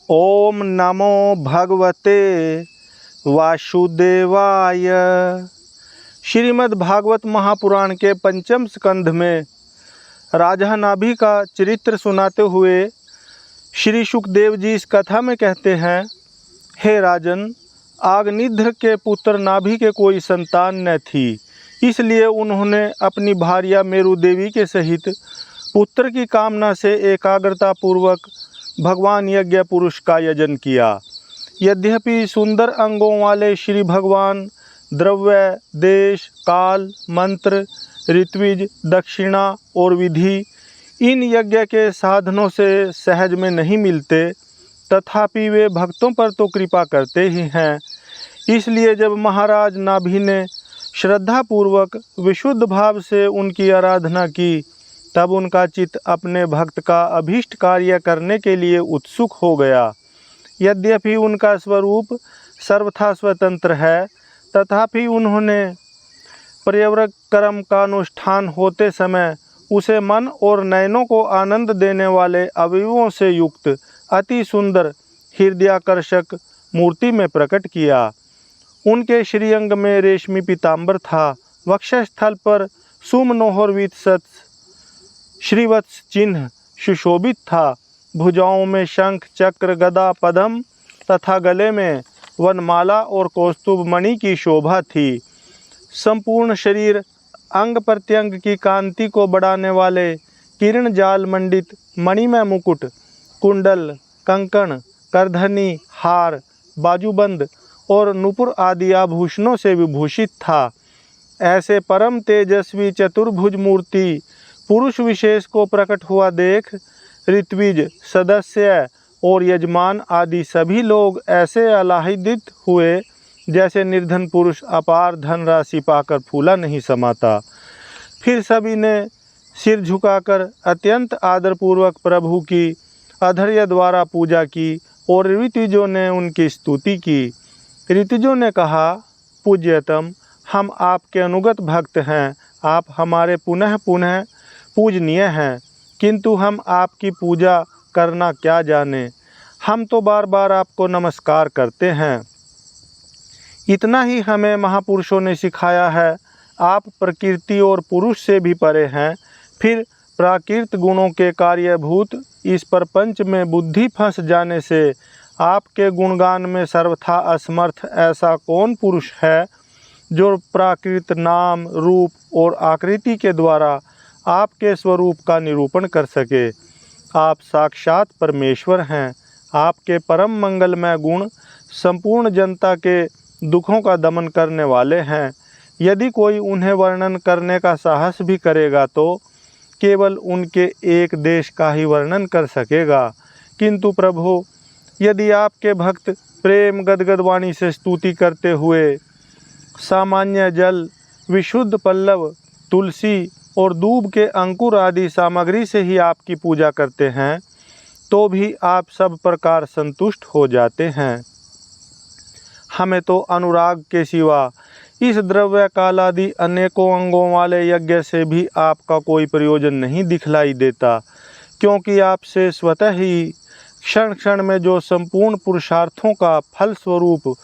ओम नमो भगवते वासुदेवाय। श्रीमद् भागवत महापुराण के पंचम स्कंध में राजा नाभि का चरित्र सुनाते हुए श्री सुखदेव जी इस कथा में कहते हैं, हे राजन, आग्निध्र के पुत्र नाभि के कोई संतान न थी, इसलिए उन्होंने अपनी भार्या मेरु देवी के सहित पुत्र की कामना से एकाग्रता पूर्वक भगवान यज्ञ पुरुष का यजन किया। यद्यपि सुंदर अंगों वाले श्री भगवान द्रव्य, देश, काल, मंत्र, ऋत्विज, दक्षिणा और विधि इन यज्ञ के साधनों से सहज में नहीं मिलते, तथापि वे भक्तों पर तो कृपा करते ही हैं। इसलिए जब महाराज नाभि ने श्रद्धापूर्वक विशुद्ध भाव से उनकी आराधना की, तब उनका चित्त अपने भक्त का अभीष्ट कार्य करने के लिए उत्सुक हो गया। यद्यपि उनका स्वरूप सर्वथा स्वतंत्र है, तथापि उन्होंने प्रयव्रत कर्म का अनुष्ठान होते समय उसे मन और नयनों को आनंद देने वाले अवयवों से युक्त अति सुंदर हृदयाकर्षक मूर्ति में प्रकट किया। उनके श्रीअंग में रेशमी पीताम्बर था, वक्षस्थल पर सुमनोहरवित श्रीवत्स चिन्ह सुशोभित था, भुजाओं में शंख, चक्र, गदा, पद्म तथा गले में वनमाला और कौस्तुभ मणि की शोभा थी। संपूर्ण शरीर अंग प्रत्यंग की कांति को बढ़ाने वाले किरण जाल मंडित मणिमय मुकुट, कुंडल, कंकण, करधनी, हार, बाजूबंद और नुपुर आदि आभूषणों से विभूषित था। ऐसे परम तेजस्वी चतुर्भुज मूर्ति पुरुष विशेष को प्रकट हुआ देख ऋत्विज, सदस्य और यजमान आदि सभी लोग ऐसे आह्लादित हुए जैसे निर्धन पुरुष अपार धन राशि पाकर फूला नहीं समाता। फिर सभी ने सिर झुकाकर अत्यंत आदरपूर्वक प्रभु की अधर्य द्वारा पूजा की और ऋत्विजों ने उनकी स्तुति की। ऋत्विजों ने कहा, पूज्यतम, हम आपके अनुगत भक्त हैं, आप हमारे पुनः पुनः पूजनीय हैं, किंतु हम आपकी पूजा करना क्या जाने, हम तो बार बार आपको नमस्कार करते हैं। इतना ही हमें महापुरुषों ने सिखाया है। आप प्रकृति और पुरुष से भी परे हैं, फिर प्राकृत गुणों के कार्यभूत इस प्रपंच में बुद्धि फंस जाने से आपके गुणगान में सर्वथा असमर्थ ऐसा कौन पुरुष है जो प्राकृत नाम, रूप और आकृति के द्वारा आपके स्वरूप का निरूपण कर सके। आप साक्षात परमेश्वर हैं। आपके परम मंगलमय गुण संपूर्ण जनता के दुखों का दमन करने वाले हैं। यदि कोई उन्हें वर्णन करने का साहस भी करेगा तो केवल उनके एक देश का ही वर्णन कर सकेगा। किंतु प्रभु, यदि आपके भक्त प्रेम गदगद वाणी से स्तुति करते हुए सामान्य जल, विशुद्ध पल्लव, तुलसी और दूब के अंकुर आदि सामग्री से ही आपकी पूजा करते हैं, तो भी आप सब प्रकार संतुष्ट हो जाते हैं। हमें तो अनुराग के सिवा इस द्रव्य कालादि अनेकों अंगों वाले यज्ञ से भी आपका कोई प्रयोजन नहीं दिखलाई देता, क्योंकि आपसे स्वतः ही क्षण क्षण में जो संपूर्ण पुरुषार्थों का फल स्वरूप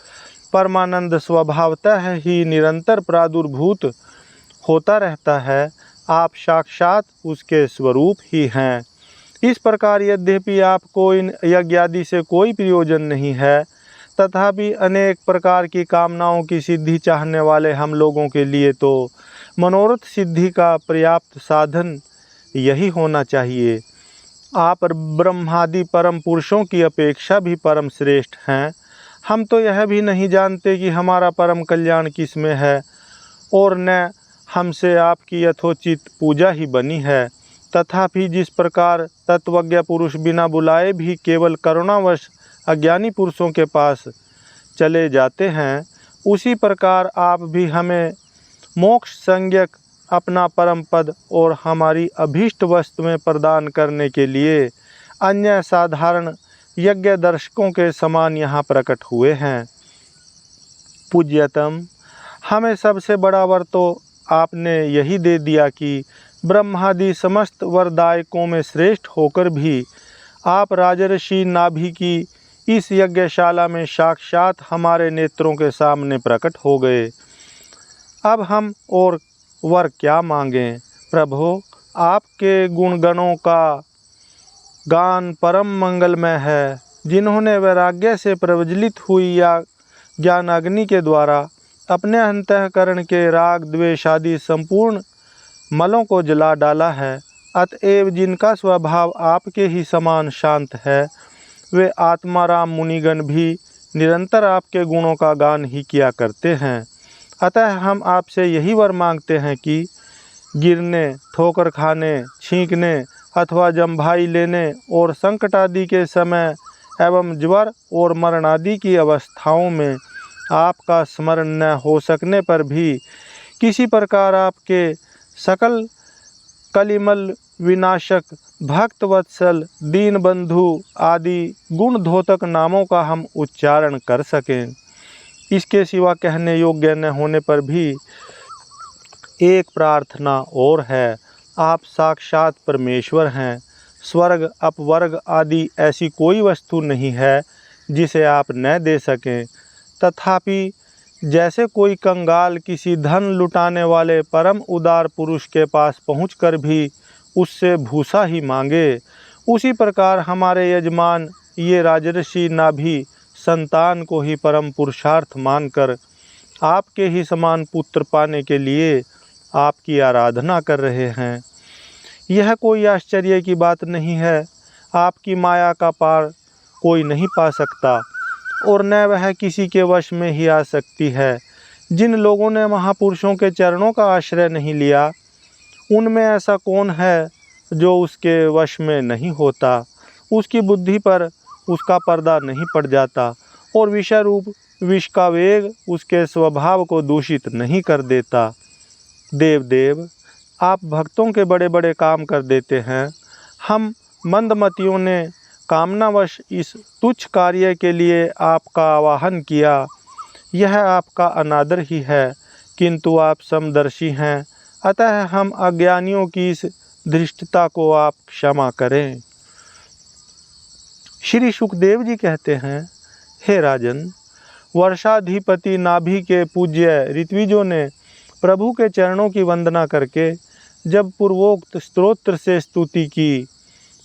परमानंद स्वभावतः ही निरंतर प्रादुर्भूत होता रहता है, आप साक्षात उसके स्वरूप ही हैं। इस प्रकार यद्यपि आपको इन यज्ञादि से कोई प्रयोजन नहीं है, तथापि अनेक प्रकार की कामनाओं की सिद्धि चाहने वाले हम लोगों के लिए तो मनोरथ सिद्धि का पर्याप्त साधन यही होना चाहिए। आप ब्रह्मादि परम पुरुषों की अपेक्षा भी परम श्रेष्ठ हैं। हम तो यह भी नहीं जानते कि हमारा परम कल्याण किस में है, और न हमसे आपकी यथोचित पूजा ही बनी है। तथापि जिस प्रकार तत्वज्ञ पुरुष बिना बुलाए भी केवल करुणावश अज्ञानी पुरुषों के पास चले जाते हैं, उसी प्रकार आप भी हमें मोक्ष संज्ञक अपना परम पद और हमारी अभीष्ट वस्तु में प्रदान करने के लिए अन्य साधारण यज्ञ दर्शकों के समान यहाँ प्रकट हुए हैं। पूज्यतम, हमें सबसे बड़ा वर तो आपने यही दे दिया कि ब्रह्मादि समस्त वरदायकों में श्रेष्ठ होकर भी आप राजर्षि नाभि की इस यज्ञशाला में साक्षात हमारे नेत्रों के सामने प्रकट हो गए। अब हम और वर क्या मांगें? प्रभो, आपके गुणगणों का गान परम मंगलमय है। जिन्होंने वैराग्य से प्रज्वलित हुई या ज्ञान अग्नि के द्वारा अपने अंतःकरण के राग द्वेष आदि संपूर्ण मलों को जला डाला है, अतएव जिनका स्वभाव आपके ही समान शांत है, वे आत्माराम मुनिगण भी निरंतर आपके गुणों का गान ही किया करते हैं। अतः हम आपसे यही वर मांगते हैं कि गिरने, ठोकर खाने, छींकने अथवा जम्भाई लेने और संकट आदि के समय एवं ज्वर और मरण आदि की अवस्थाओं में आपका स्मरण न हो सकने पर भी किसी प्रकार आपके सकल कलिमल विनाशक, भक्त वत्सल, दीन बंधु आदि गुण धोतक नामों का हम उच्चारण कर सकें। इसके सिवा कहने योग्य न होने पर भी एक प्रार्थना और है। आप साक्षात परमेश्वर हैं। स्वर्ग, अपवर्ग आदि ऐसी कोई वस्तु नहीं है जिसे आप न दे सकें। तथापि जैसे कोई कंगाल किसी धन लुटाने वाले परम उदार पुरुष के पास पहुंचकर भी उससे भूसा ही मांगे, उसी प्रकार हमारे यजमान ये राजर्षि नाभि संतान को ही परम पुरुषार्थ मानकर आपके ही समान पुत्र पाने के लिए आपकी आराधना कर रहे हैं। यह कोई आश्चर्य की बात नहीं है। आपकी माया का पार कोई नहीं पा सकता और न वह किसी के वश में ही आ सकती है। जिन लोगों ने महापुरुषों के चरणों का आश्रय नहीं लिया, उनमें ऐसा कौन है जो उसके वश में नहीं होता। उसकी बुद्धि पर उसका पर्दा नहीं पड़ जाता और विषय रूप विष का वेग उसके स्वभाव को दूषित नहीं कर देता। देव, आप भक्तों के बड़े बड़े काम कर देते हैं। हम मंदमतियों ने कामनावश इस तुच्छ कार्य के लिए आपका आवाहन किया। यह आपका अनादर ही है, किंतु आप समदर्शी हैं, अतः हम अज्ञानियों की इस धृष्टता को आप क्षमा करें। श्री सुखदेव जी कहते हैं, हे राजन, वर्षाधिपति नाभि के पूज्य ऋत्विजों ने प्रभु के चरणों की वंदना करके जब पूर्वोक्त स्तोत्र से स्तुति की,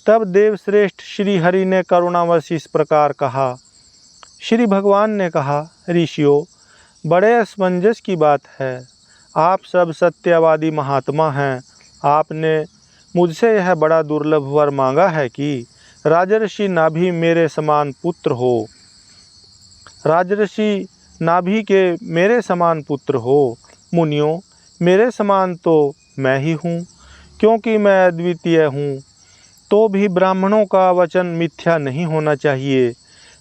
तब देवश्रेष्ठ श्री हरि ने करुणावश इस प्रकार कहा। श्री भगवान ने कहा, ऋषियों, बड़े असमंजस की बात है। आप सब सत्यवादी महात्मा हैं। आपने मुझसे यह बड़ा दुर्लभ वर मांगा है कि राजर्षि नाभि मेरे समान पुत्र हो। राजर्षि नाभि के मेरे समान पुत्र हो। मुनियों, मेरे समान तो मैं ही हूँ, क्योंकि मैं अद्वितीय हूँ। तो भी ब्राह्मणों का वचन मिथ्या नहीं होना चाहिए।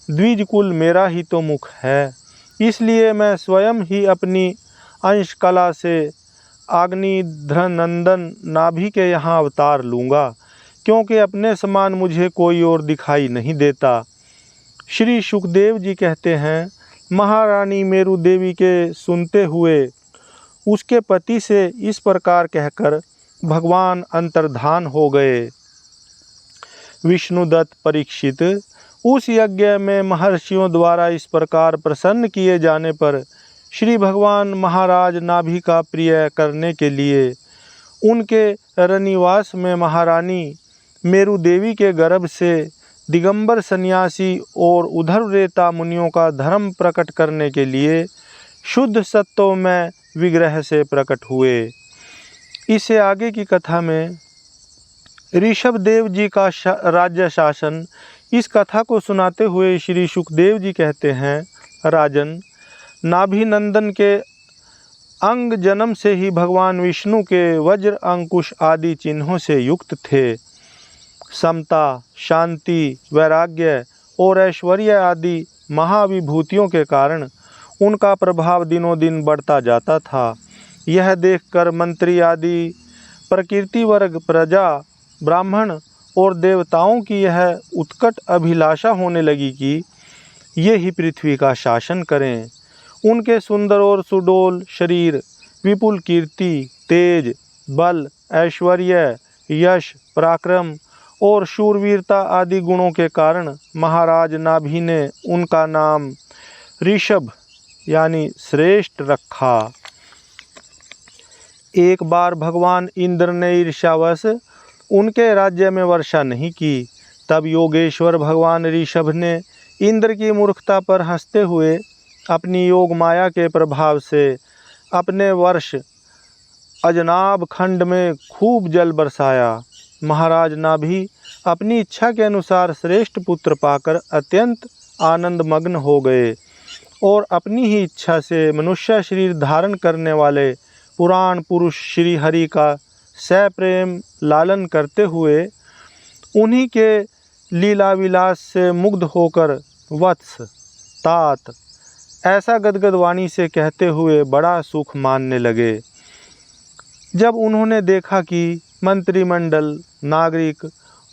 द्विज कुल मेरा ही तो मुख है, इसलिए मैं स्वयं ही अपनी अंश कला से अग्निध्रनंदन नाभि के यहाँ अवतार लूँगा, क्योंकि अपने समान मुझे कोई और दिखाई नहीं देता। श्री सुखदेव जी कहते हैं, महारानी मेरु देवी के सुनते हुए उसके पति से इस प्रकार कहकर भगवान अंतर्धान हो गए। विष्णुदत्त परीक्षित, उस यज्ञ में महर्षियों द्वारा इस प्रकार प्रसन्न किए जाने पर श्री भगवान महाराज नाभि का प्रिय करने के लिए उनके रनिवास में महारानी मेरु देवी के गर्भ से दिगंबर सन्यासी और उधर्वरेता मुनियों का धर्म प्रकट करने के लिए शुद्ध सत्व में विग्रह से प्रकट हुए। इससे आगे की कथा में ऋषभ देव जी का राज्य शासन, इस कथा को सुनाते हुए श्री सुखदेव जी कहते हैं, राजन, नाभि नंदन के अंग जन्म से ही भगवान विष्णु के वज्र अंकुश आदि चिन्हों से युक्त थे। समता, शांति, वैराग्य और ऐश्वर्य आदि महाविभूतियों के कारण उनका प्रभाव दिनों दिन बढ़ता जाता था। यह देखकर मंत्री आदि प्रकृति वर्ग, प्रजा, ब्राह्मण और देवताओं की यह उत्कट अभिलाषा होने लगी कि ये ही पृथ्वी का शासन करें। उनके सुंदर और सुडोल शरीर, विपुल कीर्ति, तेज, बल, ऐश्वर्य, यश, पराक्रम और शूरवीरता आदि गुणों के कारण महाराज नाभि ने उनका नाम ऋषभ यानी श्रेष्ठ रखा। एक बार भगवान इंद्र ने ईर्ष्यावश उनके राज्य में वर्षा नहीं की। तब योगेश्वर भगवान ऋषभ ने इंद्र की मूर्खता पर हंसते हुए अपनी योग माया के प्रभाव से अपने वर्ष अजनाब खंड में खूब जल बरसाया। महाराज नाभि अपनी इच्छा के अनुसार श्रेष्ठ पुत्र पाकर अत्यंत आनंद मग्न हो गए और अपनी ही इच्छा से मनुष्य शरीर धारण करने वाले पुराण पुरुष श्री हरि का सप्रेम लालन करते हुए उन्हीं के लीला विलास से मुग्ध होकर वत्स तात ऐसा गदगद वाणी से कहते हुए बड़ा सुख मानने लगे। जब उन्होंने देखा कि मंत्रिमंडल, नागरिक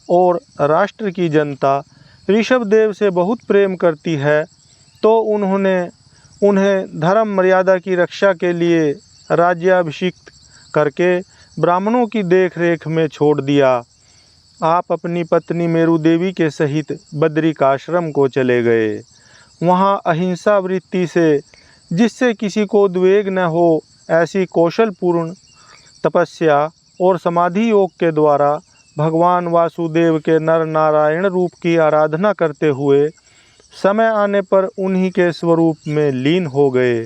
और राष्ट्र की जनता ऋषभदेव से बहुत प्रेम करती है, तो उन्होंने उन्हें धर्म मर्यादा की रक्षा के लिए राज्याभिषिक्त करके ब्राह्मणों की देखरेख में छोड़ दिया। आप अपनी पत्नी मेरु देवी के सहित बद्रिकाश्रम को चले गए। वहाँ अहिंसा वृत्ति से, जिससे किसी को उद्वेग न हो, ऐसी कौशलपूर्ण तपस्या और समाधि योग के द्वारा भगवान वासुदेव के नर नारायण रूप की आराधना करते हुए समय आने पर उन्हीं के स्वरूप में लीन हो गए।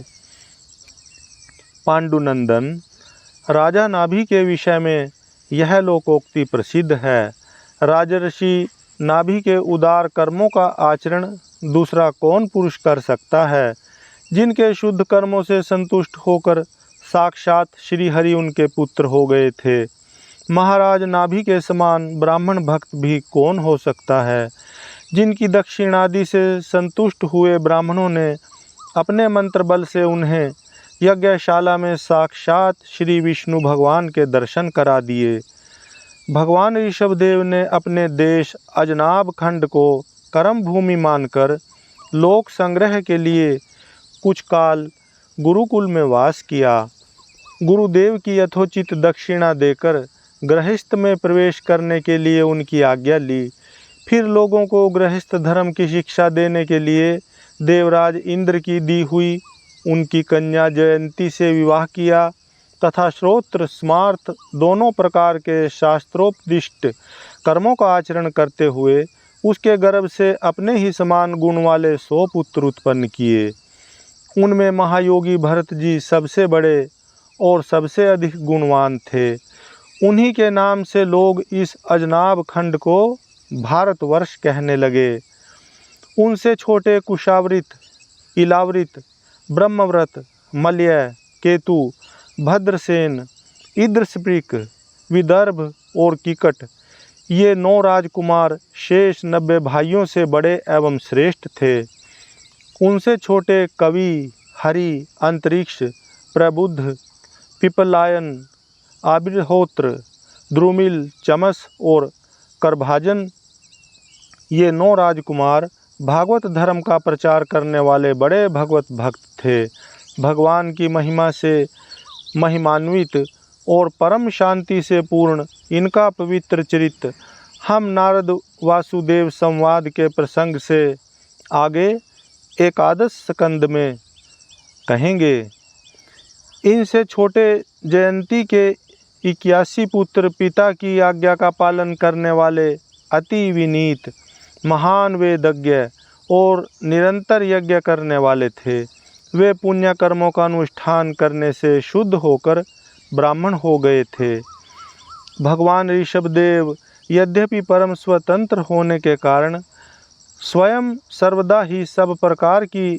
पांडुनंदन, राजा नाभि के विषय में यह लोकोक्ति प्रसिद्ध है। राजर्षि नाभि के उदार कर्मों का आचरण दूसरा कौन पुरुष कर सकता है, जिनके शुद्ध कर्मों से संतुष्ट होकर साक्षात श्री हरि उनके पुत्र हो गए थे। महाराज नाभि के समान ब्राह्मण भक्त भी कौन हो सकता है, जिनकी दक्षिणादि से संतुष्ट हुए ब्राह्मणों ने अपने मंत्र बल से उन्हें यज्ञशाला में साक्षात श्री विष्णु भगवान के दर्शन करा दिए। भगवान ऋषभदेव ने अपने देश अजनाब खंड को कर्म भूमि मानकर लोक संग्रह के लिए कुछ काल गुरुकुल में वास किया। गुरुदेव की यथोचित दक्षिणा देकर गृहस्थ में प्रवेश करने के लिए उनकी आज्ञा ली। फिर लोगों को गृहस्थ धर्म की शिक्षा देने के लिए देवराज इंद्र की दी हुई उनकी कन्या जयंती से विवाह किया तथा श्रोत्र स्मार्थ दोनों प्रकार के शास्त्रोपदिष्ट कर्मों का आचरण करते हुए उसके गर्भ से अपने ही समान गुण वाले 100 पुत्र उत्पन्न किए। उनमें महायोगी भरत जी सबसे बड़े और सबसे अधिक गुणवान थे। उन्हीं के नाम से लोग इस अजनाब खंड को भारतवर्ष कहने लगे। उनसे छोटे कुशावृत, इलावृत, ब्रह्मव्रत, मल्य, केतु, भद्रसेन, इद्रस्पृक, विदर्भ और किकट, ये 9 राजकुमार शेष 90 भाइयों से बड़े एवं श्रेष्ठ थे। उनसे छोटे कवि, हरि, अंतरिक्ष, प्रबुद्ध, पिपलायन, आबिर्होत्र, द्रुमिल, चमस और करभाजन, ये 9 राजकुमार भागवत धर्म का प्रचार करने वाले बड़े भगवत भक्त थे। भगवान की महिमा से महिमान्वित और परम शांति से पूर्ण इनका पवित्र चरित्र हम नारद वासुदेव संवाद के प्रसंग से आगे एकादश स्कंद में कहेंगे। इनसे छोटे जयंती के 81 पुत्र पिता की आज्ञा का पालन करने वाले अति विनीत, महान वेदज्ञ और निरंतर यज्ञ करने वाले थे। वे पुण्य कर्मों का अनुष्ठान करने से शुद्ध होकर ब्राह्मण हो गए थे। भगवान ऋषभदेव यद्यपि परम स्वतंत्र होने के कारण स्वयं सर्वदा ही सब प्रकार की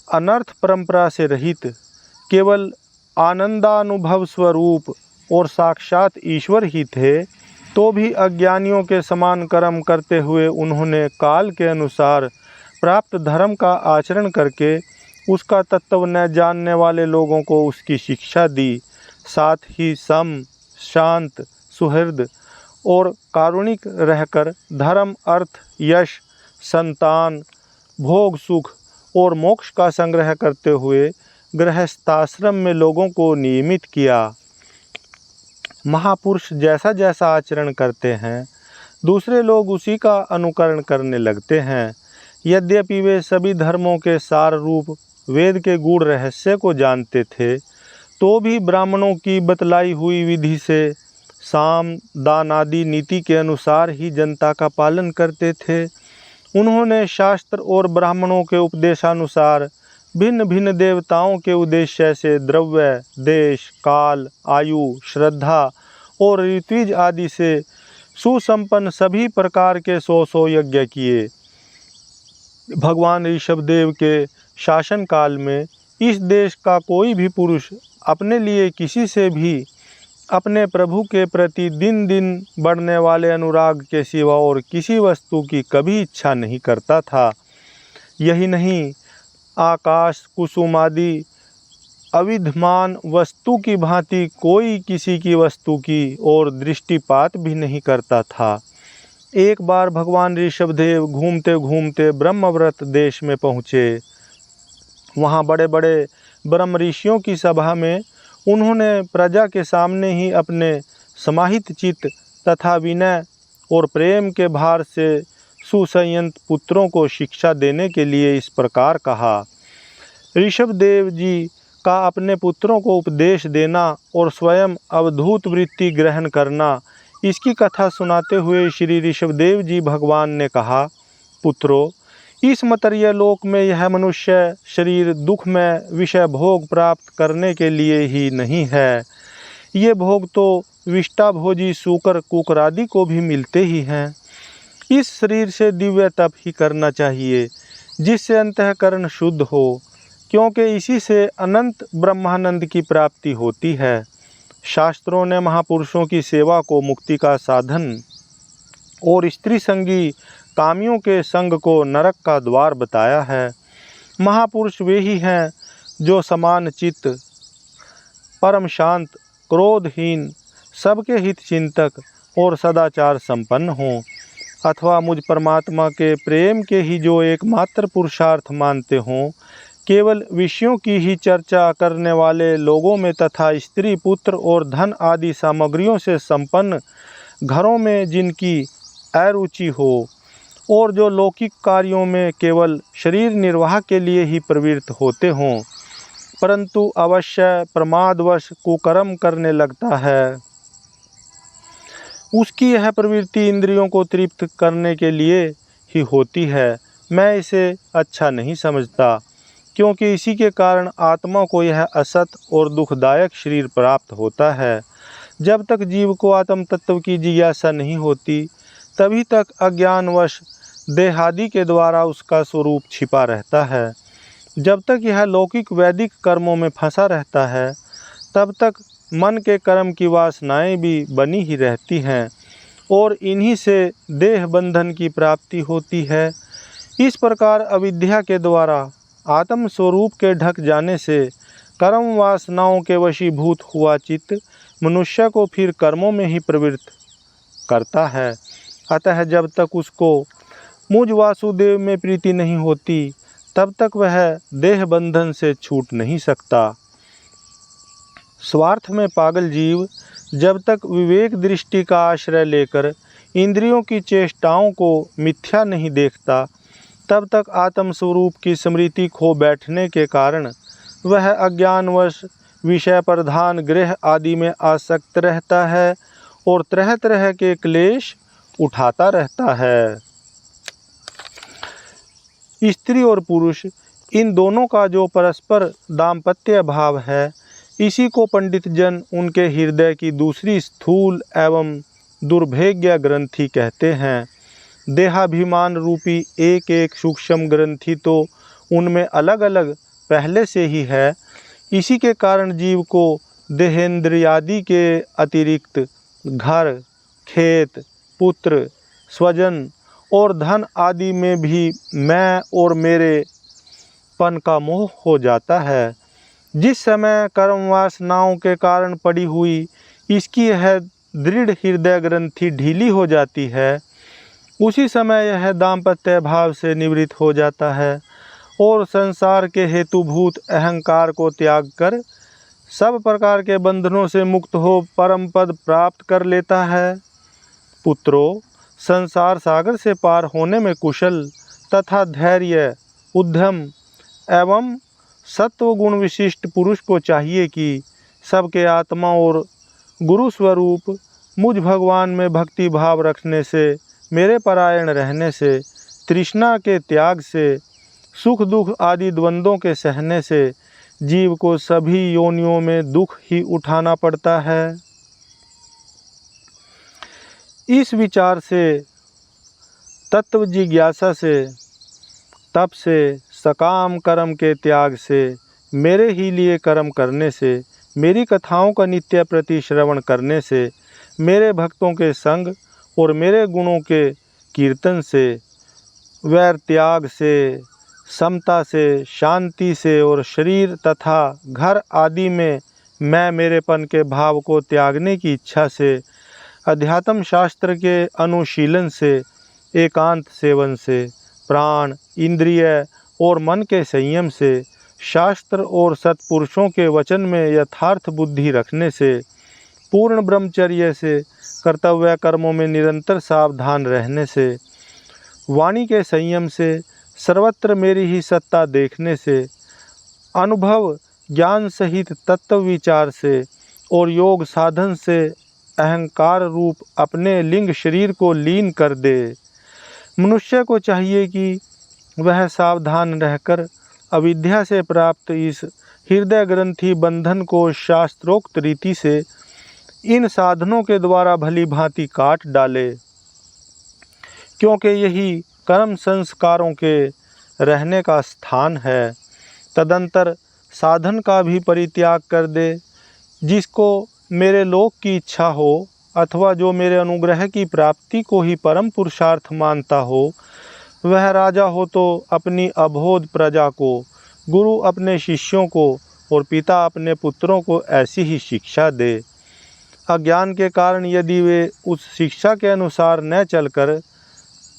अनर्थ परंपरा से रहित, केवल आनंदानुभव स्वरूप और साक्षात ईश्वर ही थे, तो भी अज्ञानियों के समान कर्म करते हुए उन्होंने काल के अनुसार प्राप्त धर्म का आचरण करके उसका तत्व न जानने वाले लोगों को उसकी शिक्षा दी। साथ ही सम, शांत, सुहृद और कारुणिक रहकर धर्म, अर्थ, यश, संतान, भोग, सुख और मोक्ष का संग्रह करते हुए गृहस्थाश्रम में लोगों को नियमित किया। महापुरुष जैसा जैसा आचरण करते हैं, दूसरे लोग उसी का अनुकरण करने लगते हैं। यद्यपि वे सभी धर्मों के सार रूप वेद के गूढ़ रहस्य को जानते थे, तो भी ब्राह्मणों की बतलाई हुई विधि से साम दान आदि नीति के अनुसार ही जनता का पालन करते थे। उन्होंने शास्त्र और ब्राह्मणों के उपदेशानुसार भिन्न भिन्न देवताओं के उद्देश्य से द्रव्य, देश, काल, आयु, श्रद्धा और ऋत्विज आदि से सुसंपन्न सभी प्रकार के 100 यज्ञ किए। भगवान ऋषभदेव के शासन काल में इस देश का कोई भी पुरुष अपने लिए किसी से भी अपने प्रभु के प्रति दिन दिन बढ़ने वाले अनुराग के सिवा और किसी वस्तु की कभी इच्छा नहीं करता था। यही नहीं, आकाश कुसुम आदि अविद्यमान वस्तु की भांति कोई किसी की वस्तु की ओर दृष्टिपात भी नहीं करता था। एक बार भगवान ऋषभदेव घूमते घूमते ब्रह्मव्रत देश में पहुँचे। वहाँ बड़े बड़े ब्रह्म ऋषियों की सभा में उन्होंने प्रजा के सामने ही अपने समाहित चित्त तथा विनय और प्रेम के भार से सुसंयत पुत्रों को शिक्षा देने के लिए इस प्रकार कहा। ऋषभदेव जी का अपने पुत्रों को उपदेश देना और स्वयं अवधूत वृत्ति ग्रहण करना, इसकी कथा सुनाते हुए श्री ऋषभदेव जी भगवान ने कहा, पुत्रों, इस मतरीय लोक में यह मनुष्य शरीर दुख में विषय भोग प्राप्त करने के लिए ही नहीं है। ये भोग तो विष्टाभोजी सूकर कुकरादि को भी मिलते ही हैं। इस शरीर से दिव्य तप ही करना चाहिए, जिससे अंतःकरण शुद्ध हो, क्योंकि इसी से अनंत ब्रह्मानंद की प्राप्ति होती है। शास्त्रों ने महापुरुषों की सेवा को मुक्ति का साधन और स्त्री संगी कामियों के संग को नरक का द्वार बताया है। महापुरुष वे ही हैं जो समान चित्त, परम शांत, क्रोधहीन, सबके हित चिंतक और सदाचार संपन्न हों, अथवा मुझ परमात्मा के प्रेम के ही जो एकमात्र पुरुषार्थ मानते हों। केवल विषयों की ही चर्चा करने वाले लोगों में तथा स्त्री पुत्र और धन आदि सामग्रियों से संपन्न घरों में जिनकी अरुचि हो, और जो लौकिक कार्यों में केवल शरीर निर्वाह के लिए ही प्रवृत्त होते हों, परंतु अवश्य प्रमादवश कुकर्म करने लगता है, उसकी यह प्रवृत्ति इंद्रियों को तृप्त करने के लिए ही होती है। मैं इसे अच्छा नहीं समझता, क्योंकि इसी के कारण आत्मा को यह असत और दुखदायक शरीर प्राप्त होता है। जब तक जीव को आत्म तत्व की जिज्ञासा नहीं होती, तभी तक अज्ञानवश देहादि के द्वारा उसका स्वरूप छिपा रहता है। जब तक यह लौकिक वैदिक कर्मों में फंसा रहता है, तब तक मन के कर्म की वासनाएं भी बनी ही रहती हैं, और इन्हीं से देह बंधन की प्राप्ति होती है। इस प्रकार अविद्या के द्वारा आत्म स्वरूप के ढक जाने से कर्म वासनाओं के वशीभूत हुआ चित्त मनुष्य को फिर कर्मों में ही प्रवृत्त करता है। अतः जब तक उसको मुझ वासुदेव में प्रीति नहीं होती, तब तक वह देह बंधन से छूट नहीं सकता। स्वार्थ में पागल जीव जब तक विवेक दृष्टि का आश्रय लेकर इंद्रियों की चेष्टाओं को मिथ्या नहीं देखता, तब तक आत्मस्वरूप की स्मृति खो बैठने के कारण वह अज्ञानवश विषय प्रधान गृह आदि में आसक्त रहता है और तरह तरह के क्लेश उठाता रहता है। स्त्री और पुरुष इन दोनों का जो परस्पर दाम्पत्य भाव है, इसी को पंडित जन उनके हृदय की दूसरी स्थूल एवं दुर्भेद्य ग्रंथि कहते हैं। देहाभिमान रूपी एक एक सूक्ष्म ग्रंथि तो उनमें अलग अलग पहले से ही है। इसी के कारण जीव को देहेंद्रियादि के अतिरिक्त घर, खेत, पुत्र, स्वजन और धन आदि में भी मैं और मेरे पन का मोह हो जाता है। जिस समय कर्म वासनाओं के कारण पड़ी हुई इसकी यह दृढ़ हृदय ग्रंथि ढीली हो जाती है, उसी समय यह दाम्पत्य भाव से निवृत्त हो जाता है और संसार के हेतुभूत अहंकार को त्याग कर सब प्रकार के बंधनों से मुक्त हो परम पद प्राप्त कर लेता है। पुत्रों, संसार सागर से पार होने में कुशल तथा धैर्य, उद्यम एवं सत्व गुण विशिष्ट पुरुष को चाहिए कि सबके आत्मा और गुरु स्वरूप मुझ भगवान में भक्ति भाव रखने से, मेरे परायण रहने से, तृष्णा के त्याग से, सुख दुख आदि द्वंद्वों के सहने से जीव को सभी योनियों में दुख ही उठाना पड़ता है। इस विचार से, तत्व जिज्ञासा से, तप से, सकाम कर्म के त्याग से, मेरे ही लिए कर्म करने से, मेरी कथाओं का नित्य प्रति श्रवण करने से, मेरे भक्तों के संग और मेरे गुणों के कीर्तन से, वैर त्याग से, समता से, शांति से और शरीर तथा घर आदि में मैं मेरेपन के भाव को त्यागने की इच्छा से, अध्यात्म शास्त्र के अनुशीलन से, एकांत सेवन से, प्राण, इंद्रिय और मन के संयम से, शास्त्र और सत्पुरुषों के वचन में यथार्थ बुद्धि रखने से, पूर्ण ब्रह्मचर्य से, कर्तव्य कर्मों में निरंतर सावधान रहने से, वाणी के संयम से, सर्वत्र मेरी ही सत्ता देखने से, अनुभव ज्ञान सहित तत्व विचार से और योग साधन से अहंकार रूप अपने लिंग शरीर को लीन कर दे। मनुष्य को चाहिए कि वह सावधान रहकर अविद्या से प्राप्त इस हृदय ग्रंथि बंधन को शास्त्रोक्त रीति से इन साधनों के द्वारा भली भांति काट डाले, क्योंकि यही कर्म संस्कारों के रहने का स्थान है। तदंतर साधन का भी परित्याग कर दे। जिसको मेरे लोक की इच्छा हो अथवा जो मेरे अनुग्रह की प्राप्ति को ही परम पुरुषार्थ मानता हो, वह राजा हो तो अपनी अबोध प्रजा को, गुरु अपने शिष्यों को और पिता अपने पुत्रों को ऐसी ही शिक्षा दे। अज्ञान के कारण यदि वे उस शिक्षा के अनुसार न चलकर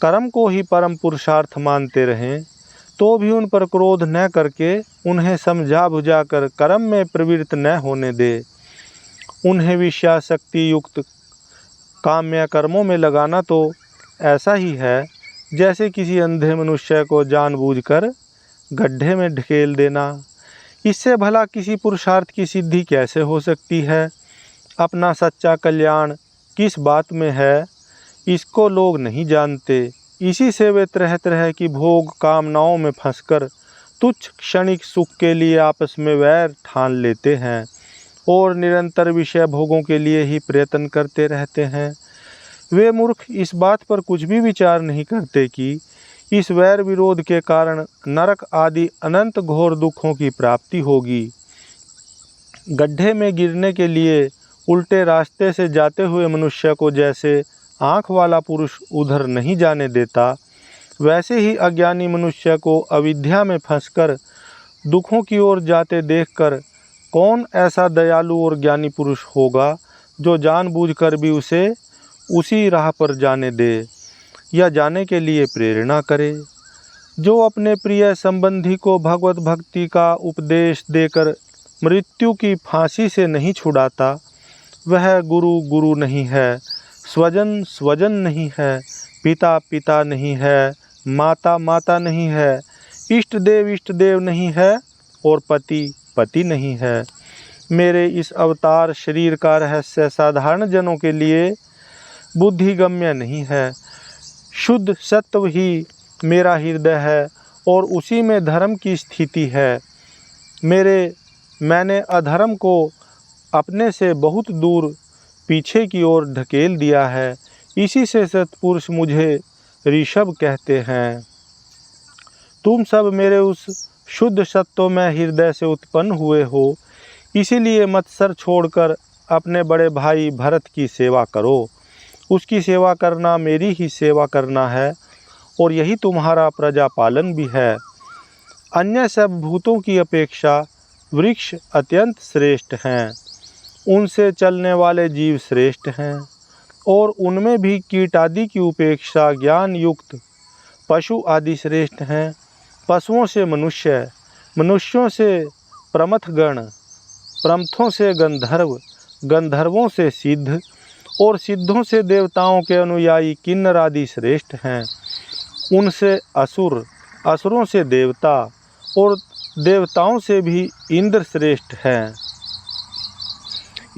कर्म को ही परम पुरुषार्थ मानते रहें, तो भी उन पर क्रोध न करके उन्हें समझा बुझाकर कर्म में प्रवृत्त न होने दे। उन्हें विषयाशक्ति युक्त काम्य कर्मों में लगाना तो ऐसा ही है जैसे किसी अंधे मनुष्य को जानबूझकर गड्ढे में ढकेल देना। इससे भला किसी पुरुषार्थ की सिद्धि कैसे हो सकती है? अपना सच्चा कल्याण किस बात में है, इसको लोग नहीं जानते। इसी से वे तरह तरह की भोग कामनाओं में फंसकर तुच्छ क्षणिक सुख के लिए आपस में वैर ठान लेते हैं और निरंतर विषय भोगों के लिए ही प्रयत्न करते रहते हैं। वे मूर्ख इस बात पर कुछ भी विचार नहीं करते कि इस वैर विरोध के कारण नरक आदि अनंत घोर दुखों की प्राप्ति होगी। गड्ढे में गिरने के लिए उल्टे रास्ते से जाते हुए मनुष्य को जैसे आँख वाला पुरुष उधर नहीं जाने देता, वैसे ही अज्ञानी मनुष्य को अविद्या में फंसकर दुखों की ओर जाते देखकर कौन ऐसा दयालु और ज्ञानी पुरुष होगा जो जानबूझकर भी उसे उसी राह पर जाने दे या जाने के लिए प्रेरणा करे। जो अपने प्रिय संबंधी को भगवत भक्ति का उपदेश देकर मृत्यु की फांसी से नहीं छुड़ाता, वह गुरु गुरु नहीं है, स्वजन स्वजन नहीं है, पिता पिता नहीं है, माता माता नहीं है, इष्ट देव नहीं है और पति पति नहीं है। मेरे इस अवतार शरीर का रहस्य साधारण जनों के लिए बुद्धिगम्य नहीं है। शुद्ध सत्व ही मेरा हृदय है और उसी में धर्म की स्थिति है। मैंने अधर्म को अपने से बहुत दूर पीछे की ओर ढकेल दिया है। इसी से सत्पुरुष मुझे ऋषभ कहते हैं। तुम सब मेरे उस शुद्ध सत्वमय हृदय से उत्पन्न हुए हो, इसीलिए मत्सर छोड़कर अपने बड़े भाई भरत की सेवा करो। उसकी सेवा करना मेरी ही सेवा करना है और यही तुम्हारा प्रजा पालन भी है। अन्य सब भूतों की अपेक्षा वृक्ष अत्यंत श्रेष्ठ हैं, उनसे चलने वाले जीव श्रेष्ठ हैं और उनमें भी कीट आदि की उपेक्षा ज्ञान युक्त पशु आदि श्रेष्ठ हैं। पशुओं से मनुष्य, मनुष्यों से प्रमथगण, प्रमथों से गंधर्व, गंधर्वों से सिद्ध और सिद्धों से देवताओं के अनुयायी किन्नर आदि श्रेष्ठ हैं। उनसे असुर, असुरों से देवता और देवताओं से भी इंद्र श्रेष्ठ हैं।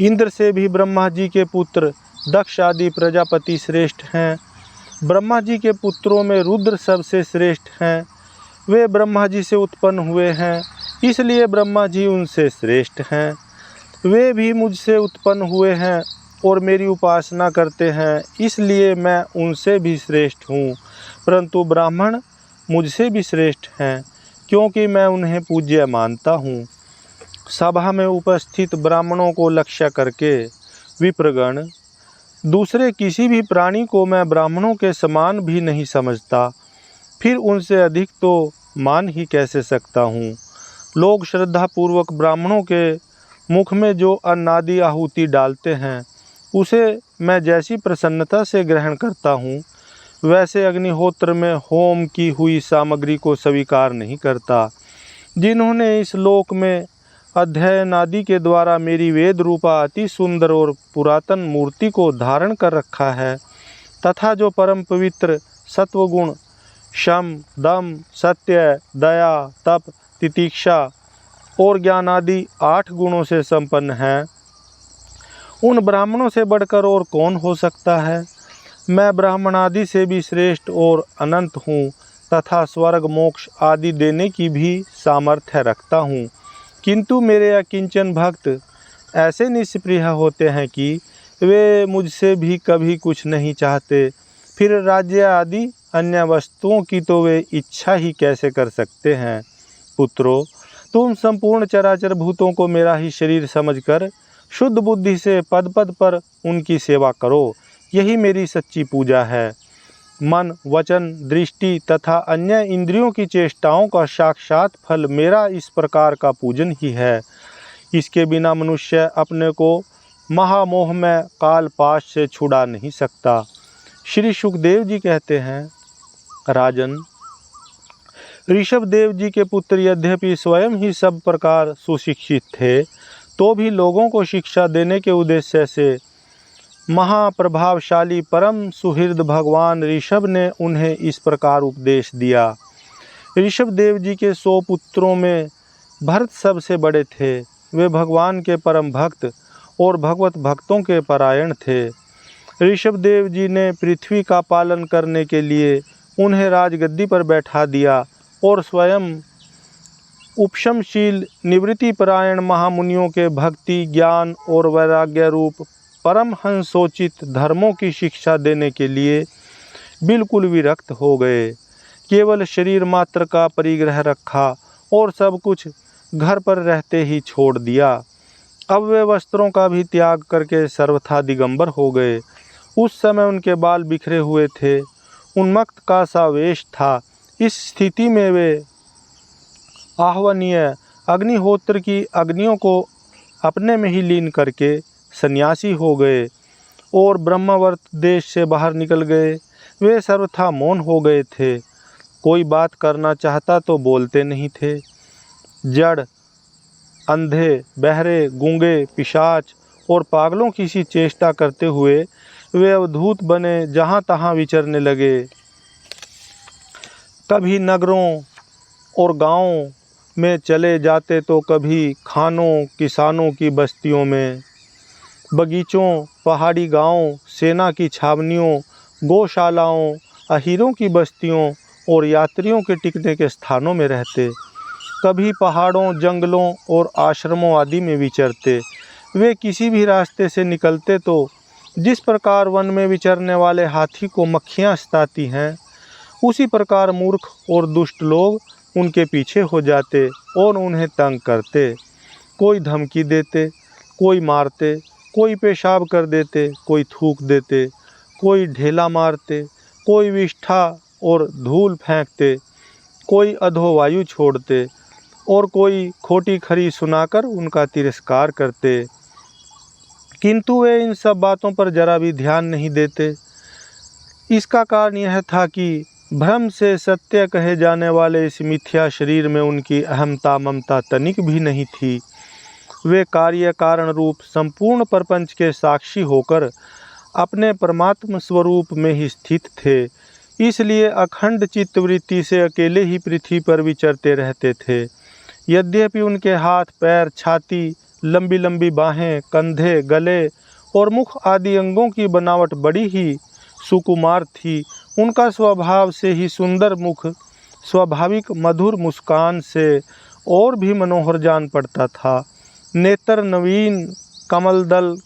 इंद्र से भी ब्रह्मा जी के पुत्र दक्ष आदि प्रजापति श्रेष्ठ हैं। ब्रह्मा जी के पुत्रों में रुद्र सबसे श्रेष्ठ हैं। वे ब्रह्मा जी से उत्पन्न हुए हैं, इसलिए ब्रह्मा जी उनसे श्रेष्ठ हैं। वे भी मुझसे उत्पन्न हुए हैं और मेरी उपासना करते हैं, इसलिए मैं उनसे भी श्रेष्ठ हूँ। परंतु ब्राह्मण मुझसे भी श्रेष्ठ हैं, क्योंकि मैं उन्हें पूज्य मानता हूँ। सभा में उपस्थित ब्राह्मणों को लक्ष्य करके विप्रगण, दूसरे किसी भी प्राणी को मैं ब्राह्मणों के समान भी नहीं समझता, फिर उनसे अधिक तो मान ही कैसे सकता हूँ। लोग श्रद्धापूर्वक ब्राह्मणों के मुख में जो अन्न आदि आहुति डालते हैं, उसे मैं जैसी प्रसन्नता से ग्रहण करता हूँ, वैसे अग्निहोत्र में होम की हुई सामग्री को स्वीकार नहीं करता। जिन्होंने इस लोक में अध्ययन आदि के द्वारा मेरी वेद रूपा अति सुंदर और पुरातन मूर्ति को धारण कर रखा है, तथा जो परम पवित्र सत्वगुण शम, दम, सत्य, दया, तप, तितिक्षा और ज्ञान आदि 8 गुणों से संपन्न है, उन ब्राह्मणों से बढ़कर और कौन हो सकता है। मैं ब्राह्मण आदि से भी श्रेष्ठ और अनंत हूँ, तथा स्वर्ग मोक्ष आदि देने की भी सामर्थ्य रखता हूँ। किंतु मेरे अकिंचन भक्त ऐसे निष्प्रिय होते हैं कि वे मुझसे भी कभी कुछ नहीं चाहते, फिर राज्य आदि अन्य वस्तुओं की तो वे इच्छा ही कैसे कर सकते हैं। पुत्रों, तुम संपूर्ण चराचर भूतों को मेरा ही शरीर समझकर शुद्ध बुद्धि से पद पद पर उनकी सेवा करो, यही मेरी सच्ची पूजा है। मन, वचन, दृष्टि तथा अन्य इंद्रियों की चेष्टाओं का साक्षात फल मेरा इस प्रकार का पूजन ही है। इसके बिना मनुष्य अपने को महामोह में कालपाश से छुड़ा नहीं सकता। श्री सुखदेव जी कहते हैं, राजन, ऋषभदेव जी के पुत्र यद्यपि स्वयं ही सब प्रकार सुशिक्षित थे, तो भी लोगों को शिक्षा देने के उद्देश्य से महाप्रभावशाली परम सुहृद भगवान ऋषभ ने उन्हें इस प्रकार उपदेश दिया। ऋषभदेव जी के 100 पुत्रों में भरत सबसे बड़े थे। वे भगवान के परम भक्त और भगवत भक्तों के परायण थे। ऋषभदेव जी ने पृथ्वी का पालन करने के लिए उन्हें राजगद्दी पर बैठा दिया और स्वयं उपशमशील निवृत्तिपरायण महामुनियों के भक्ति, ज्ञान और वैराग्य रूप परमहंसोचित धर्मों की शिक्षा देने के लिए बिल्कुल विरक्त हो गए। केवल शरीर मात्र का परिग्रह रखा और सब कुछ घर पर रहते ही छोड़ दिया। अब वे वस्त्रों का भी त्याग करके सर्वथा दिगंबर हो गए। उस समय उनके बाल बिखरे हुए थे, उन्मत्त का सा वेश था। इस स्थिति में वे आह्वनीय अग्निहोत्र की अग्नियों को अपने में ही लीन करके सन्यासी हो गए और ब्रह्मावर्त देश से बाहर निकल गए। वे सर्वथा मौन हो गए थे, कोई बात करना चाहता तो बोलते नहीं थे। जड़, अंधे, बहरे, गूंगे, पिशाच और पागलों की सी चेष्टा करते हुए वे अवधूत बने जहाँ तहाँ विचरने लगे। कभी नगरों और गांवों में चले जाते तो कभी खानों किसानों की बस्तियों में, बगीचों, पहाड़ी गांवों, सेना की छावनियों, गौशालाओं, अहीरों की बस्तियों और यात्रियों के टिकने के स्थानों में रहते। कभी पहाड़ों, जंगलों और आश्रमों आदि में विचरते। वे किसी भी रास्ते से निकलते तो जिस प्रकार वन में विचरने वाले हाथी को मक्खियाँ सताती हैं, उसी प्रकार मूर्ख और दुष्ट लोग उनके पीछे हो जाते और उन्हें तंग करते। कोई धमकी देते, कोई मारते, कोई पेशाब कर देते, कोई थूक देते, कोई ढेला मारते, कोई विष्ठा और धूल फेंकते, कोई अधोवायु छोड़ते और कोई खोटी खरी सुनाकर उनका तिरस्कार करते। किंतु वे इन सब बातों पर जरा भी ध्यान नहीं देते। इसका कारण यह था कि भ्रम से सत्य कहे जाने वाले इस मिथ्या शरीर में उनकी अहमता ममता तनिक भी नहीं थी। वे कार्य कारण रूप संपूर्ण प्रपंच के साक्षी होकर अपने परमात्म स्वरूप में ही स्थित थे, इसलिए अखंड चित्तवृत्ति से अकेले ही पृथ्वी पर विचरते रहते थे। यद्यपि उनके हाथ, पैर, छाती, लंबी लंबी बाहें, कंधे, गले और मुख आदि अंगों की बनावट बड़ी ही सुकुमार थी, उनका स्वभाव से ही सुंदर मुख स्वाभाविक मधुर मुस्कान से और भी मनोहर जान पड़ता था। नेत्र नवीन कमल दल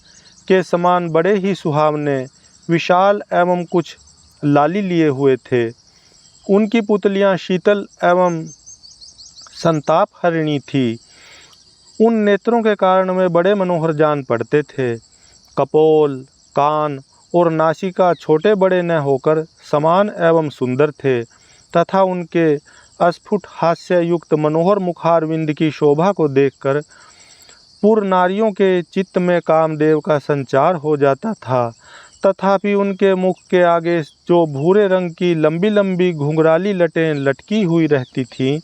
के समान बड़े ही सुहावने, विशाल एवं कुछ लाली लिए हुए थे। उनकी पुतलियां शीतल एवं संताप हरिणी थी। उन नेत्रों के कारण वे बड़े मनोहर जान पड़ते थे। कपोल, कान और नासिका छोटे बड़े न होकर समान एवं सुंदर थे तथा उनके अस्फुट हास्य युक्त मनोहर मुखारविंद की शोभा को देखकर पूर्व नारियों के चित्त में कामदेव का संचार हो जाता था। तथापि उनके मुख के आगे जो भूरे रंग की लंबी लंबी घुंघराली लटें लटकी हुई रहती थीं,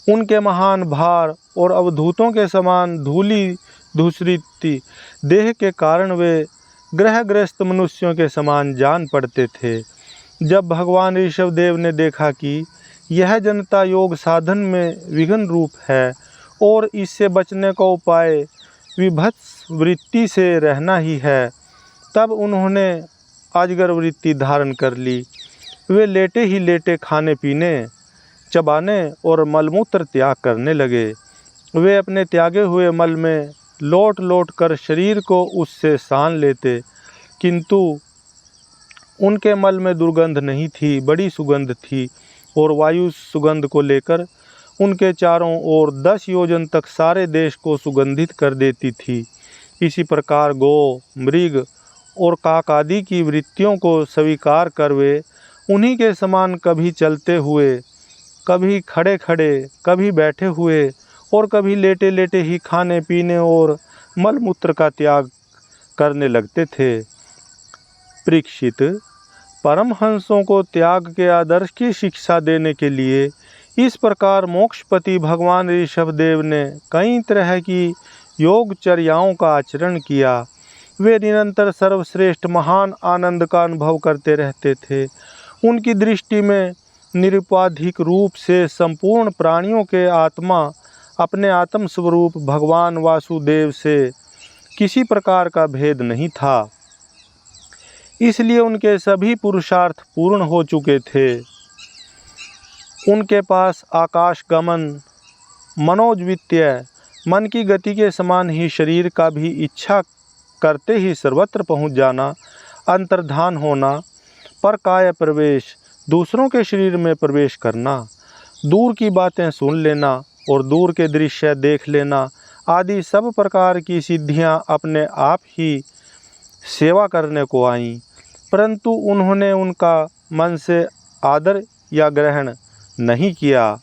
उनके महान भार और अवधूतों के समान धूली धूसरी देह के कारण वे ग्रहग्रस्त मनुष्यों के समान जान पड़ते थे। जब भगवान ऋषभदेव ने देखा कि यह जनता योग साधन में विघ्न रूप है और इससे बचने का उपाय विभत्स वृत्ति से रहना ही है, तब उन्होंने अजगर वृत्ति धारण कर ली। वे लेटे ही लेटे खाने पीने, चबाने और मलमूत्र त्याग करने लगे। वे अपने त्यागे हुए मल में लौट लौट कर शरीर को उससे सान लेते, किंतु उनके मल में दुर्गंध नहीं थी, बड़ी सुगंध थी और वायु सुगंध को लेकर उनके चारों ओर 10 योजन तक सारे देश को सुगंधित कर देती थी। इसी प्रकार गौ, मृग और काक आदि की वृत्तियों को स्वीकार कर वे उन्हीं के समान कभी चलते हुए, कभी खड़े खड़े, कभी बैठे हुए और कभी लेटे लेटे ही खाने पीने और मलमूत्र का त्याग करने लगते थे। परीक्षित, परमहंसों को त्याग के आदर्श की शिक्षा देने के लिए इस प्रकार मोक्षपति भगवान ऋषभदेव ने कई तरह की योगचर्याओं का आचरण किया। वे निरंतर सर्वश्रेष्ठ महान आनंद का अनुभव करते रहते थे। उनकी दृष्टि में निरुपाधिक रूप से संपूर्ण प्राणियों के आत्मा अपने आत्म स्वरूप भगवान वासुदेव से किसी प्रकार का भेद नहीं था। इसलिए उनके सभी पुरुषार्थ पूर्ण हो चुके थे। उनके पास आकाश गमन, मनोजवित्य, मन की गति के समान ही शरीर का भी इच्छा करते ही सर्वत्र पहुंच जाना, अंतर्धान होना, पर काय प्रवेश, दूसरों के शरीर में प्रवेश करना, दूर की बातें सुन लेना और दूर के दृश्य देख लेना आदि सब प्रकार की सिद्धियां अपने आप ही सेवा करने को आईं, परंतु उन्होंने उनका मन से आदर या ग्रहण नहीं किया।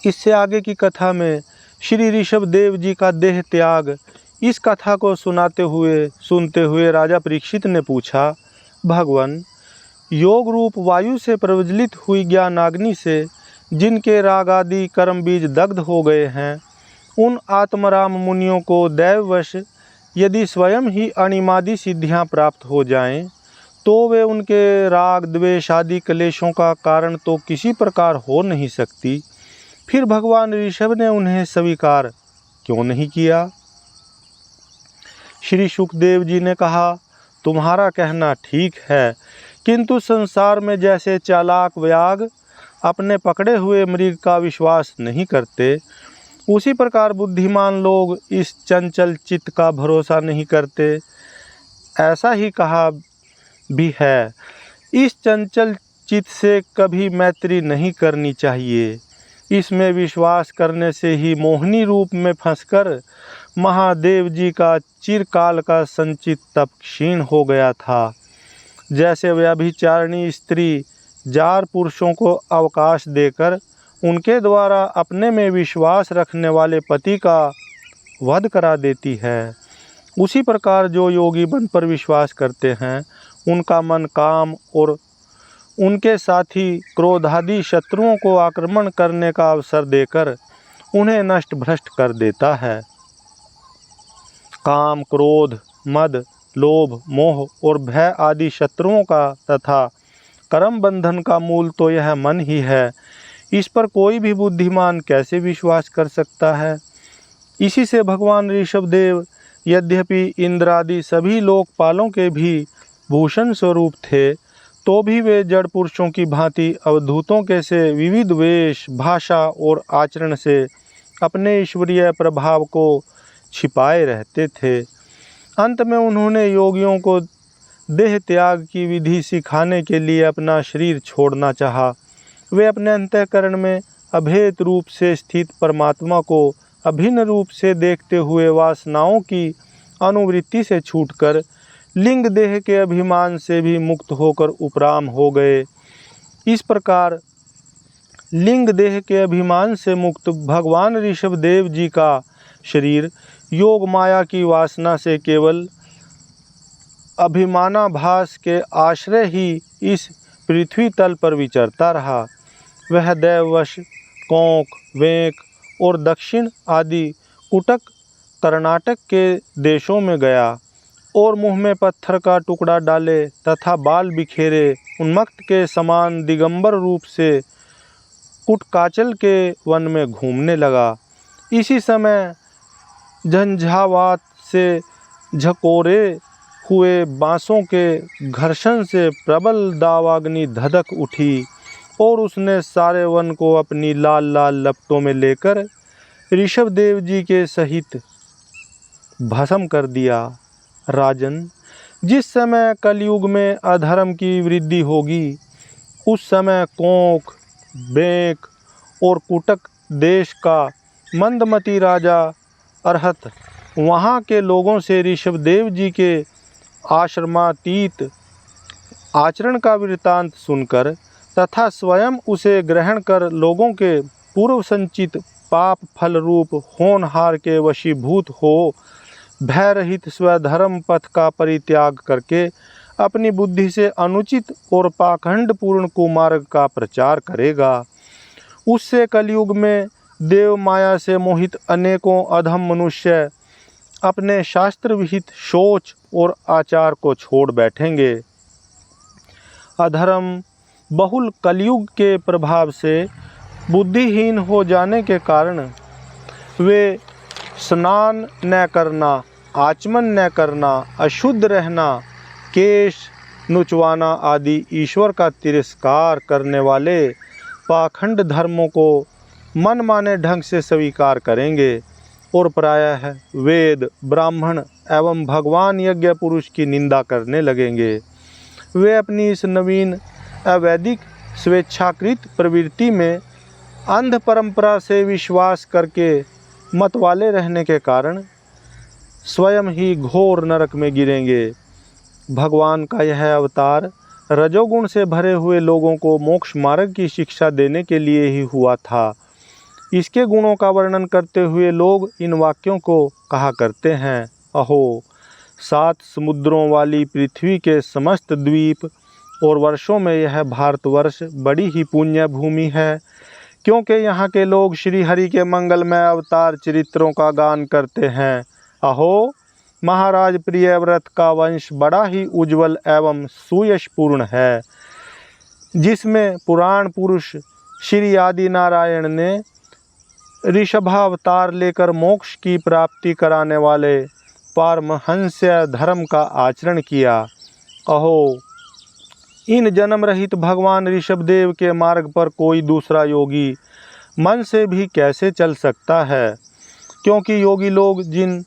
इससे आगे की कथा में श्री ऋषभदेव जी का देह त्याग, इस कथा को सुनते हुए राजा परीक्षित ने पूछा, भगवान, योग रूप वायु से प्रज्वलित हुई ज्ञानाग्नि से जिनके राग आदि कर्म बीज दग्ध हो गए हैं, उन आत्मराम मुनियों को दैववश यदि स्वयं ही अणिमादि सिद्धियां प्राप्त हो जाएं, तो वे उनके राग द्वेष आदि क्लेशों का कारण तो किसी प्रकार हो नहीं सकती। फिर भगवान ऋषभ ने उन्हें स्वीकार क्यों नहीं किया? श्री सुखदेव जी ने कहा, तुम्हारा कहना ठीक है, किंतु संसार में जैसे चालाक व्याग अपने पकड़े हुए मृग का विश्वास नहीं करते, उसी प्रकार बुद्धिमान लोग इस चंचल चित्त का भरोसा नहीं करते। ऐसा ही कहा भी है, इस चंचल चित्त से कभी मैत्री नहीं करनी चाहिए। इसमें विश्वास करने से ही मोहिनी रूप में फंसकर महादेव जी का चिरकाल का संचित तप क्षीण हो गया था। जैसे व्यभिचारिणी स्त्री जार पुरुषों को अवकाश देकर उनके द्वारा अपने में विश्वास रखने वाले पति का वध करा देती है, उसी प्रकार जो योगी मन पर विश्वास करते हैं, उनका मन काम और उनके साथी क्रोधादि शत्रुओं को आक्रमण करने का अवसर देकर उन्हें नष्ट भ्रष्ट कर देता है। काम, क्रोध, मद लोभ, मोह और भय आदि शत्रुओं का तथा कर्म बंधन का मूल तो यह मन ही है। इस पर कोई भी बुद्धिमान कैसे विश्वास कर सकता है। इसी से भगवान ऋषभदेव यद्यपि इंद्र आदि सभी लोकपालों के भी भूषण स्वरूप थे, तो भी वे जड़ पुरुषों की भांति अवधूतों के से विविध वेश, भाषा और आचरण से अपने ईश्वरीय प्रभाव को छिपाए रहते थे। अंत में उन्होंने योगियों को देह त्याग की विधि सिखाने के लिए अपना शरीर छोड़ना चाहा। वे अपने अंतःकरण में अभेद रूप से स्थित परमात्मा को अभिन्न रूप से देखते हुए वासनाओं की अनुवृत्ति से छूटकर लिंग देह के अभिमान से भी मुक्त होकर उपराम हो गए। इस प्रकार लिंग देह के अभिमान से मुक्त भगवान ऋषभदेव जी का शरीर योग माया की वासना से केवल अभिमानाभास के आश्रय ही इस पृथ्वी तल पर विचरता रहा। वह दैववश कोंक, वेंक और दक्षिण आदि कुटक कर्नाटक के देशों में गया और मुंह में पत्थर का टुकड़ा डाले तथा बाल बिखेरे उन्मत्त के समान दिगंबर रूप से कुटकाचल के वन में घूमने लगा। इसी समय झंझावात से झकोरे हुए बांसों के घर्षण से प्रबल दावाग्नि धधक उठी और उसने सारे वन को अपनी लाल लाल लपटों में लेकर ऋषभदेव जी के सहित भस्म कर दिया। राजन, जिस समय कलयुग में अधर्म की वृद्धि होगी, उस समय कोंक, बेंक और कुटक देश का मंदमती राजा अरहत वहाँ के लोगों से ऋषभदेव जी के आश्रमातीत आचरण का वृत्तांत सुनकर तथा स्वयं उसे ग्रहण कर लोगों के पूर्व संचित पाप फल रूप होनहार के वशीभूत हो भय रहित स्वधर्म पथ का परित्याग करके अपनी बुद्धि से अनुचित और पाखंड पूर्ण कुमार्ग का प्रचार करेगा। उससे कलयुग में देव माया से मोहित अनेकों अधम मनुष्य अपने शास्त्र विहित सोच और आचार को छोड़ बैठेंगे। अधर्म बहुल कलयुग के प्रभाव से बुद्धिहीन हो जाने के कारण वे स्नान न करना, आचमन न करना, अशुद्ध रहना, केश नुचवाना आदि ईश्वर का तिरस्कार करने वाले पाखंड धर्मों को मनमाने ढंग से स्वीकार करेंगे और प्रायः वेद, ब्राह्मण एवं भगवान यज्ञ पुरुष की निंदा करने लगेंगे। वे अपनी इस नवीन अवैदिक स्वेच्छाकृत प्रवृत्ति में अंध परंपरा से विश्वास करके मतवाले रहने के कारण स्वयं ही घोर नरक में गिरेंगे। भगवान का यह अवतार रजोगुण से भरे हुए लोगों को मोक्ष मार्ग की शिक्षा देने के लिए ही हुआ था। इसके गुणों का वर्णन करते हुए लोग इन वाक्यों को कहा करते हैं, अहो 7 समुद्रों वाली पृथ्वी के समस्त द्वीप और वर्षों में यह भारतवर्ष बड़ी ही पुण्य भूमि है, क्योंकि यहाँ के लोग श्री हरि के मंगलमय अवतार चरित्रों का गान करते हैं। अहो महाराज प्रियव्रत का वंश बड़ा ही उज्जवल एवं सुयशपूर्ण है, जिसमें पुराण पुरुष श्री आदि नारायण ने ऋषभावतार लेकर मोक्ष की प्राप्ति कराने वाले पारमहंस्य धर्म का आचरण किया। अहो इन जन्म रहित भगवान ऋषभदेव के मार्ग पर कोई दूसरा योगी मन से भी कैसे चल सकता है, क्योंकि योगी लोग जिन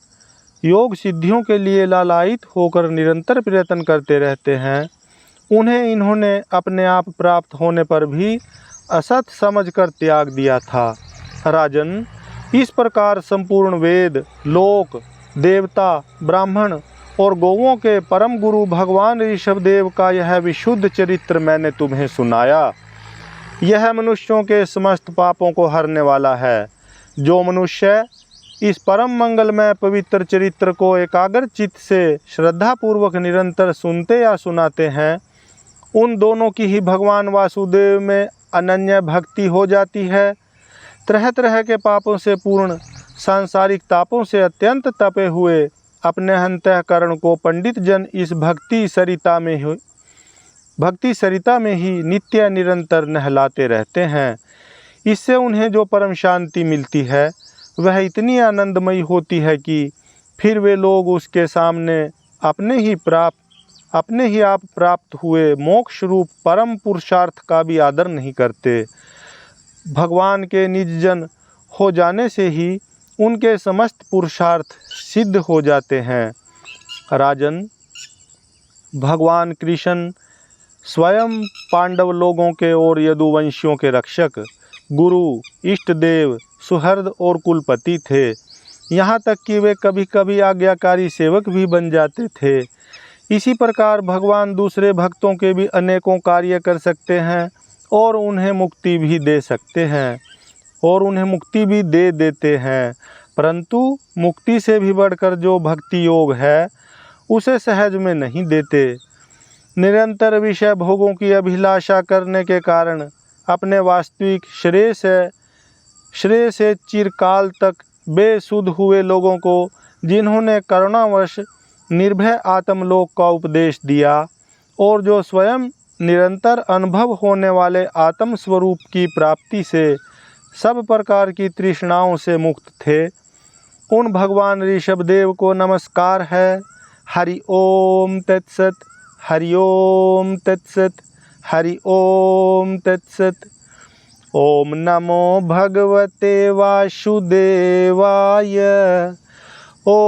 योग सिद्धियों के लिए लालायित होकर निरंतर प्रयत्न करते रहते हैं, उन्हें इन्होंने अपने आप प्राप्त होने पर भी असत समझकर त्याग दिया था। राजन, इस प्रकार संपूर्ण वेद, लोक, देवता, ब्राह्मण और गौओं के परम गुरु भगवान ऋषभदेव का यह विशुद्ध चरित्र मैंने तुम्हें सुनाया। यह मनुष्यों के समस्त पापों को हरने वाला है। जो मनुष्य इस परम मंगलमय पवित्र चरित्र को एकाग्र चित्त से श्रद्धापूर्वक निरंतर सुनते या सुनाते हैं, उन दोनों की ही भगवान वासुदेव में अनन्य भक्ति हो जाती है। तरह तरह के पापों से पूर्ण, सांसारिक तापों से अत्यंत तपे हुए, अपने अंतःकरण को पंडित जन इस भक्ति सरिता में ही नित्य निरंतर नहलाते रहते हैं। इससे उन्हें जो परम शांति मिलती है वह इतनी आनंदमयी होती है कि फिर वे लोग उसके सामने अपने ही आप प्राप्त हुए मोक्ष रूप परम पुरुषार्थ का भी आदर नहीं करते। भगवान के निज जन हो जाने से ही उनके समस्त पुरुषार्थ सिद्ध हो जाते हैं। राजन, भगवान कृष्ण स्वयं पांडव लोगों के और यदुवंशियों के रक्षक, गुरु, इष्ट देव, सुहृद और कुलपति थे। यहाँ तक कि वे कभी कभी आज्ञाकारी सेवक भी बन जाते थे। इसी प्रकार भगवान दूसरे भक्तों के भी अनेकों कार्य कर सकते हैं और उन्हें मुक्ति भी दे सकते हैं और उन्हें मुक्ति भी दे देते हैं, परंतु मुक्ति से भी बढ़कर जो भक्ति योग है उसे सहज में नहीं देते। निरंतर विषय भोगों की अभिलाषा करने के कारण अपने वास्तविक श्रेय से चिरकाल तक बेसुध हुए लोगों को जिन्होंने करुणावश निर्भय आत्मलोक का उपदेश दिया और जो स्वयं निरंतर अनुभव होने वाले आत्म स्वरूप की प्राप्ति से सब प्रकार की तृष्णाओं से मुक्त थे, उन भगवान ऋषभदेव को नमस्कार है। हरि ओम तत्सत, हरि ओम तत्सत, हरि ओम तत्सत। ओम नमो भगवते वासुदेवाय। ओम